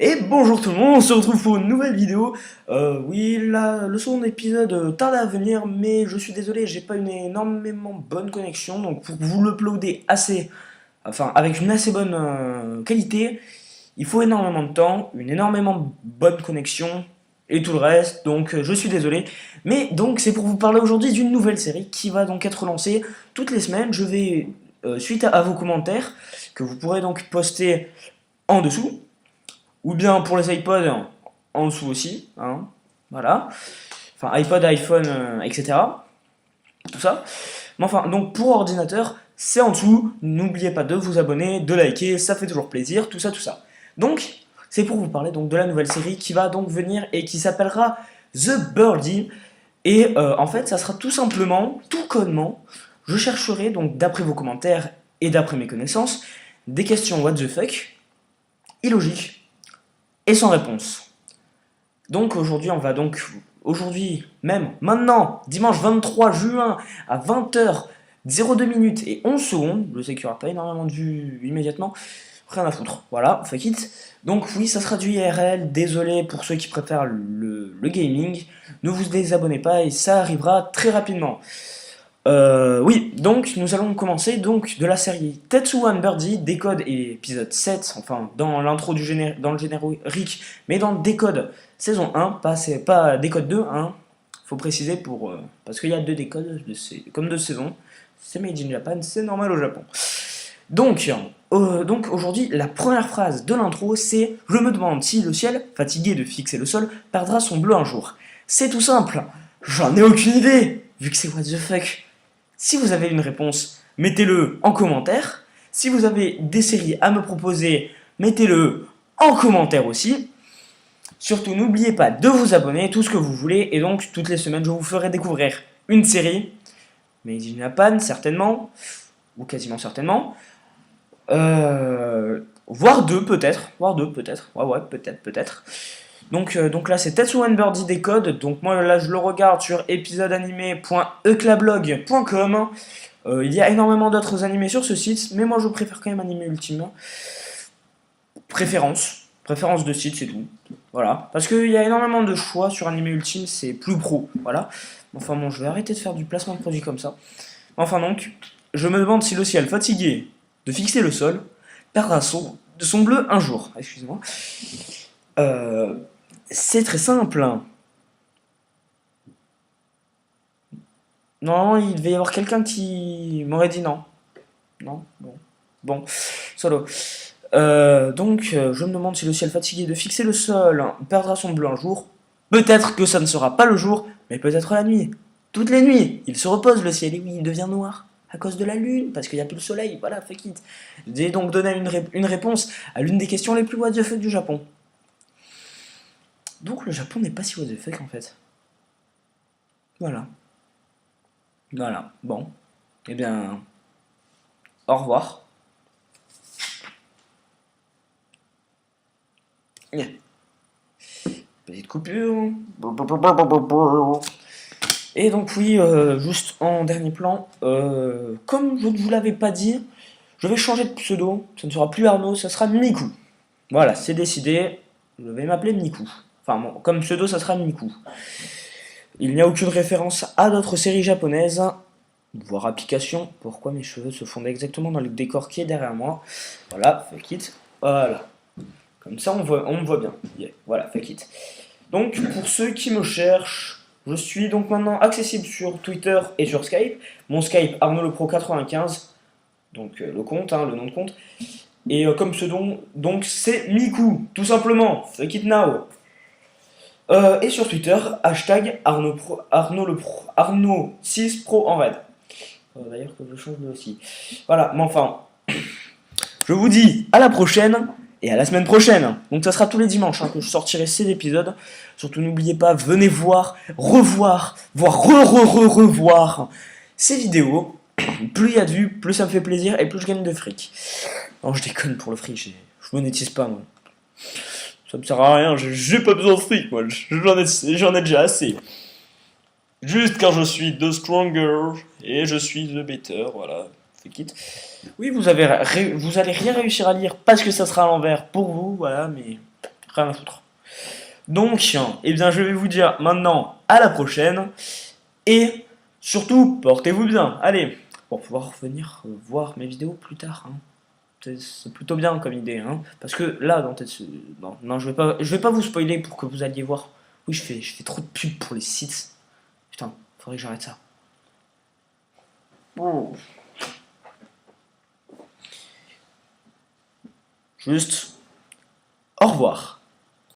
Et bonjour tout le monde, on se retrouve pour une nouvelle vidéo. Oui, le second épisode tarde à venir, mais je suis désolé, j'ai pas une énormément bonne connexion, donc pour que vous l'uploadez avec une assez bonne qualité, il faut énormément de temps, une énormément bonne connexion et tout le reste, donc je suis désolé. Mais donc c'est pour vous parler aujourd'hui d'une nouvelle série qui va donc être lancée toutes les semaines. Je vais, suite à vos commentaires, que vous pourrez donc poster en dessous, ou bien pour les iPods en dessous aussi, hein, voilà, enfin iPod, iPhone, etc. Tout ça. Mais enfin, donc pour ordinateur, c'est en dessous. N'oubliez pas de vous abonner, de liker, ça fait toujours plaisir, tout ça, tout ça. Donc, c'est pour vous parler donc de la nouvelle série qui va donc venir et qui s'appellera The Birdie. Et en fait, ça sera tout simplement, tout connement, je chercherai donc d'après vos commentaires et d'après mes connaissances, des questions what the fuck, illogiques et sans réponse. Donc aujourd'hui même, maintenant, dimanche 23 juin à 20h02 minutes et 11 secondes, je sais qu'il n'y aura pas énormément de vues immédiatement, rien à foutre, voilà, fuck it. Donc oui, ça sera du IRL, désolé pour ceux qui préfèrent le gaming, ne vous désabonnez pas et ça arrivera très rapidement. Oui, donc nous allons commencer donc de la série Tetsuwan Birdie, Décode et épisode 7, enfin dans l'intro dans le générique, mais dans le Décode saison 1, pas Décode 2, hein, faut préciser parce qu'il y a deux décodes, comme deux saisons, c'est made in Japan, c'est normal au Japon. Donc aujourd'hui, la première phrase de l'intro, c'est « Je me demande si le ciel, fatigué de fixer le sol, perdra son bleu un jour. » C'est tout simple, j'en ai aucune idée, vu que c'est what the fuck. Si vous avez une réponse, mettez-le en commentaire. Si vous avez des séries à me proposer, mettez-le en commentaire aussi. Surtout, n'oubliez pas de vous abonner, tout ce que vous voulez. Et donc, toutes les semaines, je vous ferai découvrir une série. Made in Japan, certainement. Ou quasiment certainement. Voire deux, peut-être. Ouais, peut-être. Donc là, c'est Tetsuwan Birdie Décode. Donc moi, là, je le regarde sur épisodeanimé.eclablog.com. Il y a énormément d'autres animés sur ce site, mais moi, je préfère quand même Animé Ultime. Préférence de site, c'est tout. Voilà. Parce qu'il y a énormément de choix sur Animé Ultime, c'est plus pro. Voilà. Enfin bon, je vais arrêter de faire du placement de produits comme ça. Enfin donc, je me demande si le ciel fatigué de fixer le sol perdra son bleu un jour. Excusez-moi. C'est très simple. Non, il devait y avoir quelqu'un qui m'aurait dit non. Non, bon, solo. Je me demande si le ciel fatigué de fixer le sol perdra son bleu un jour. Peut-être que ça ne sera pas le jour, mais peut-être la nuit. Toutes les nuits, il se repose le ciel et oui, il devient noir à cause de la lune, parce qu'il n'y a plus le soleil. Voilà, fuck it. J'ai donc donné une réponse à l'une des questions les plus what the fuck du Japon. Donc le Japon n'est pas si what the fuck en fait. Voilà. Bon. Eh bien, au revoir. Petite coupure. Et donc oui, juste en dernier plan, comme je ne vous l'avais pas dit, je vais changer de pseudo. Ça ne sera plus Arnaud, ça sera Miku. Voilà, c'est décidé. Je vais m'appeler Miku. Enfin bon, comme pseudo, ça sera Miku. Il n'y a aucune référence à d'autres séries japonaises, voire applications. Pourquoi mes cheveux se fondent exactement dans le décor qui est derrière moi? Voilà, fake it. Voilà. Comme ça, on me voit bien. Yeah. Voilà, fake it. Donc, pour ceux qui me cherchent, je suis donc maintenant accessible sur Twitter et sur Skype. Mon Skype, ArnaudLepro95. Donc, le compte, le nom de compte. Et comme pseudo, donc, c'est Miku, tout simplement. Fake it now. Et sur Twitter, hashtag Arnaud6Pro en raid. D'ailleurs que je change lui aussi. Voilà, mais enfin, je vous dis à la prochaine et à la semaine prochaine. Donc ça sera tous les dimanches que je sortirai ces épisodes. Surtout n'oubliez pas, venez voir, revoir ces vidéos. Plus il y a de vues, plus ça me fait plaisir et plus je gagne de fric. Non, je déconne pour le fric, je monétise pas moi. Ça me sert à rien, j'ai pas besoin de fric, moi, j'en ai déjà assez. Juste car je suis the stronger et je suis the better, voilà, fake it. Oui, vous allez rien réussir à lire parce que ça sera à l'envers pour vous, voilà, mais Rien à foutre. Donc, eh bien, je vais vous dire maintenant à la prochaine. Et surtout, portez-vous bien. Allez, pour pouvoir venir voir mes vidéos plus tard. C'est plutôt bien comme idée. Parce que là, non, non, je vais pas vous spoiler pour que vous alliez voir. Oui, je fais trop de pub pour les sites. Putain, faudrait que j'arrête ça. Oh. Juste, au revoir.